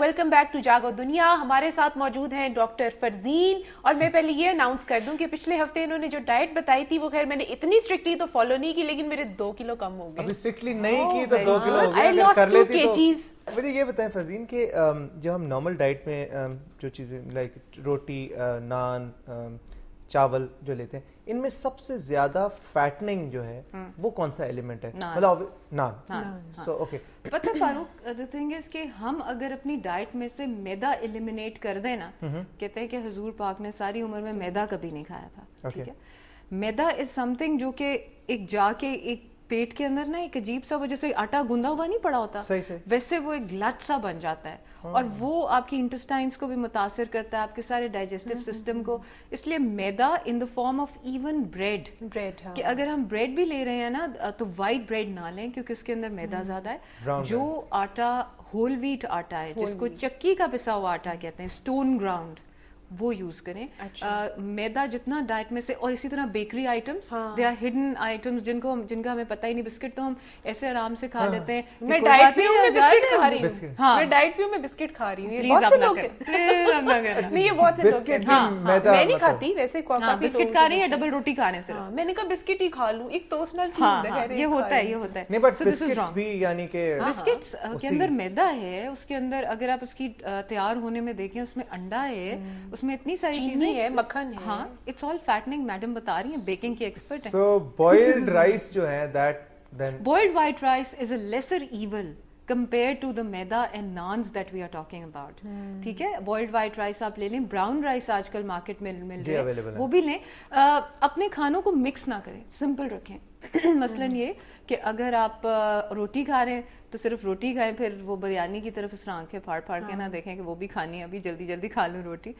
Welcome back to جاگو دنیا. ہمارے ساتھ موجود ہیں ڈاکٹر فرزین. اور میں پہلے یہ اناؤنس کر دوں کہ پچھلے ہفتے انہوں نے جو ڈائٹ بتائی تھی وہ خیر میں نے اتنی اسٹرکٹلی تو فالو نہیں کی, لیکن میرے 2 کلو کم ہو گئے. ابھی اسٹرکٹلی نہیں کی تو 2 کلو ہو گئے. اگر کر لیتی تو مجھے یہ بتائیں فرزین کہ جو ہم نارمل ڈائٹ میں جو چیزیں لائک روٹی, نان, چاول جو لیتے ہیں, ان میں سب سے زیادہ فیٹننگ جو ہے وہ کون سا ایلیمنٹ ہے؟ مطلب نان. سو اوکے, پتہ فاروق, the thing is کہ ہم اگر اپنی ڈائٹ میں سے میدا ایلیمینیٹ کر دیں نا, کہتے ہیں کہ حضور پاک نے ساری عمر میں میدا کبھی نہیں کھایا تھا. ٹھیک ہے, میدا از سم تھنگ جو کہ ایک جا کے ایک پیٹ کے اندر نا ایک عجیب سا, وہ جیسے آٹا گوندا ہوا نہیں پڑا ہوتا, ویسے وہ ایک گلٹ سا بن جاتا ہے, اور وہ آپ کی انٹسٹائنس کو بھی متاثر کرتا ہے, آپ کے سارے ڈائجسٹو سسٹم کو. اس لیے maida in the form of even bread, کہ اگر ہم بریڈ بھی لے رہے ہیں نا تو وائٹ بریڈ نہ لیں کیونکہ اس کے اندر میدا زیادہ ہے. جو آٹا ہول ویٹ آٹا ہے, جس کو چکی کا پسا ہوا آٹا کہتے ہیں, اسٹون گراؤنڈ, وہ یوز کریں. میدا جتنا ڈائٹ میں سے, اور اسی طرح bakery items, they are hidden items جن کا ہمیں پتہ ہی نہیں. بسکٹ تو ہم ایسے آرام سے کھا لیتے ہیں. میں ڈائٹ پہ ہوں, میں بسکٹ کھا رہی ہوں. میں ڈائٹ پہ ہوں, میں بسکٹ کھا رہی ہوں. پلیز آپ نہ کریں, پلیز آپ نہ کریں. نہیں, یہ بہت سے لوگ کہتے ہیں. میں نہیں کھاتی ویسے. بسکٹ کھا رہے ہیں یا ڈبل روٹی کھا رہے ہیں؟ میں نے کہا بسکٹ ہی کھا لوں, ایک توسٹ نال ٹھیک ہے. یہ ہوتا ہے, یہ ہوتا ہے. نہیں, بٹ بسکٹس بھی یعنی کہ بسکٹس کے اندر میدا ہے, اس کے اندر اگر آپ اس کی تیار ہونے میں دیکھیں, اس میں انڈا ہے, اس میں اتنی ساری چیزیں ہے, مکھن ہے. ہاں, اٹس آل فیٹنگ. میڈم بتا رہی ہیں, بیکنگ کی ایکسپرٹ ہیں. سو بوائلڈ رائس جو ہے that then boiled white rice is a lesser evil compared to the maida and naans that we are talking about. ٹھیک ہے, boiled white rice آپ لے لیں, براؤن رائس آج کل مارکیٹ میں مل رہے ہیں, وہ بھی لیں. اپنے کھانوں کو مکس نہ کریں, سمپل رکھیں. مثلاً یہ کہ اگر آپ روٹی کھا رہے ہیں تو صرف روٹی کھائیں, پھر وہ بریانی کی طرف اس طرح آنکھیں پھاڑ پھاڑ کے نہ دیکھیں کہ وہ بھی کھانی ہے, ابھی جلدی جلدی کھا لوں روٹی.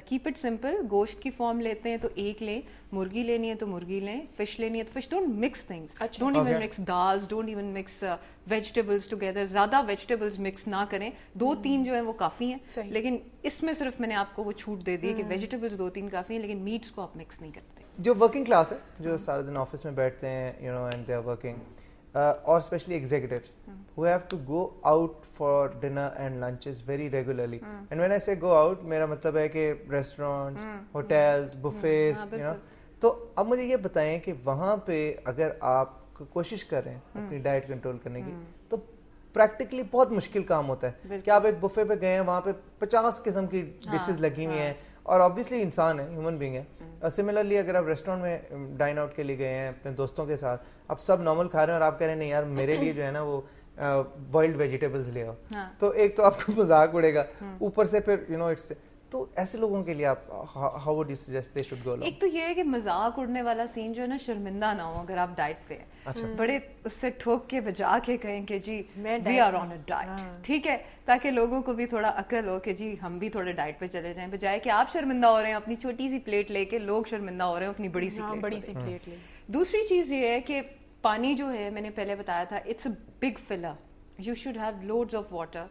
Keep it simple. گوشت کی فارم لیتے ہیں تو ایک لیں, مرغی لینی ہے تو مرغی لیں, فش لینی ہے تو fish. Don't mix things, don't even mix dals, don't even mix vegetables together. زیادہ ویجیٹیبلس مکس نہ کریں, 2-3 جو ہیں وہ کافی ہیں. لیکن اس میں صرف میں نے آپ کو وہ چھوٹ دے دی کہ ویجیٹیبلس 2-3 کافی ہیں, لیکن میٹس کو آپ مکس نہیں کرتے. جو ورکنگ کلاس ہے, جو سارے دن آفس میں بیٹھتے ہیں, you know, and they are working, اور especially executives who have to go out for dinner and lunches very regularly. And when I say go out, میرا مطلب ہے کہ ریسٹورینٹس, ہوٹلس, بفیز, یو نو. تو اب مجھے یہ بتائیں کہ وہاں پہ اگر آپ کوشش کر رہے ہیں اپنی ڈائٹ کنٹرول کرنے کی, تو پریکٹیکلی بہت مشکل کام ہوتا ہے کہ آپ ایک بفے پہ گئے ہیں, وہاں پہ 50 قسم کی ڈشز لگی ہوئی ہیں, اور آبویسلی انسان ہے, ہیومن بینگ ہے. سملرلی اگر آپ ریسٹورینٹ میں ڈائن آؤٹ کے لیے گئے ہیں اپنے دوستوں کے ساتھ, آپ سب نارمل کھا رہے ہیں اور آپ کہہ رہے ہیں نہیں یار میرے لیے جو ہے نا وہ بوائلڈ ویجیٹیبلز لے آؤ, تو ایک تو آپ کو مذاق اڑے گا, اوپر سے پھر یو نو اٹس. تو ایسے لوگوں کے لیے آپ how would you suggest they should go along؟ ایک تو یہ ہے کہ مذاق اڑنے والا سین جو ہے نا, شرمندہ نہ ہو اگر آپ ڈائٹ پہ ہیں, بڑے اس سے ٹھوک کے بجا کے کہیں کہ جی we are on a diet. ٹھیک ہے, تاکہ لوگوں کو بھی تھوڑا عقل ہو کہ جی ہم بھی تھوڑے ڈائٹ پہ چلے جائیں, بجائے کہ آپ شرمندہ ہو رہے ہیں اپنی چھوٹی سی پلیٹ لے کے, لوگ شرمندہ ہو رہے ہیں اپنی بڑی سی پلیٹ لے. دوسری چیز یہ ہے کہ پانی جو ہے, میں نے پہلے بتایا تھا, it's a big filler. You should have loads of water.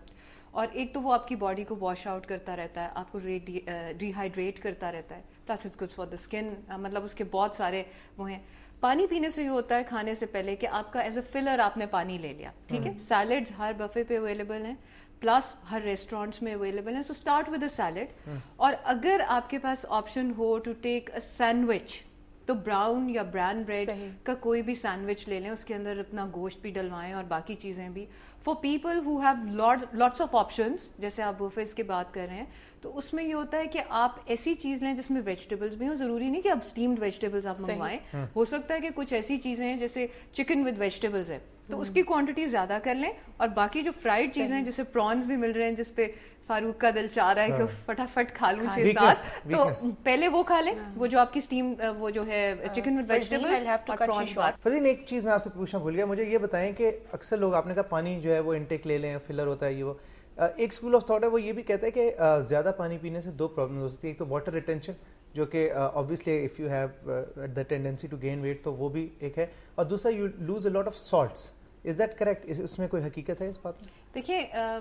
اور ایک تو وہ آپ کی باڈی کو واش آؤٹ کرتا رہتا ہے, آپ کو ڈیہائیڈریٹ کرتا رہتا ہے, plus it's good for the skin. مطلب اس کے بہت سارے وہ ہیں. پانی پینے سے یہ ہوتا ہے کھانے سے پہلے کہ آپ کا ایز اے فلر آپ نے پانی لے لیا. ٹھیک ہے, سیلڈز ہر بفے پہ اویلیبل ہیں, پلس ہر ریسٹورینٹس میں اویلیبل ہیں. So start with a salad. اور اگر آپ کے پاس آپشن ہو ٹو ٹیک اے سینڈوچ, تو براؤن یا بران بریڈ کا کوئی بھی سینڈوچ لے لیں, اس کے اندر اپنا گوشت بھی ڈلوائیں اور باقی چیزیں بھی. For people who have lots of options, جیسے آپ بفیز کی بات کر رہے ہیں, تو اس میں یہ ہوتا ہے کہ آپ ایسی چیز لیں جس میں ویجیٹیبلس بھی ہوں. ضروری نہیں کہ آپ اسٹیمڈ ویجیٹیبلس آپ منگوائیں, ہو سکتا ہے کہ کچھ ایسی چیزیں ہیں جیسے چکن ود ویجیٹیبلس ہے, تو اس کی کوانٹٹی زیادہ کر لیں. اور باقی جو فرائڈ چیزیں ہیں, جیسے پرانز بھی مل رہے ہیں, جس پہ فاروق کا دل چاہ رہا ہے کہ فٹافٹ کھا لوں 6-7, تو پہلے وہ کھا لیں, وہ جو آپ کی اسٹیم وہ جو ہے چکن ود ویجیٹیبلس. فرزین, ایک چیز میں آپ سے پوچھنا بھول گیا, مجھے یہ بتائیں کہ اکثر لوگ, آپ نے کہا پانی جو ہے وہ انٹیک لے لیں, فلر ہوتا ہے یہ وہ, ایک اسکول آف تھاٹ ہے وہ یہ بھی کہتا ہے کہ زیادہ پانی پینے سے 2 پرابلمز ہو سکتی ہیں. ایک تو واٹر ریٹینشن, جو کہ obviously if you have the tendency to gain weight, تو وہ بھی ایک ہے, اور دوسرا you lose a lot of salts. Is that correct? اس میں کوئی حقیقت ہے اس بات میں؟ دیکھیے,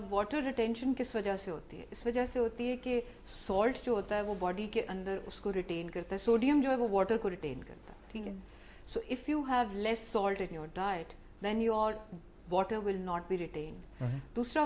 واٹر ریٹینشن کس وجہ سے ہوتی ہے؟ اس وجہ سے ہوتی ہے کہ سالٹ جو ہوتا ہے وہ باڈی کے اندر اس کو ریٹین کرتا ہے, سوڈیم جو ہے وہ واٹر کو ریٹین کرتا ہے. ٹھیک ہے, so if you have less salt in your diet, then your water will not be retained. دوسرا,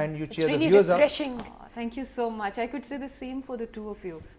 and you cheer the viewers up. Thank you so much. I could say the same for the two of you.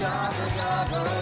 Jago, jago.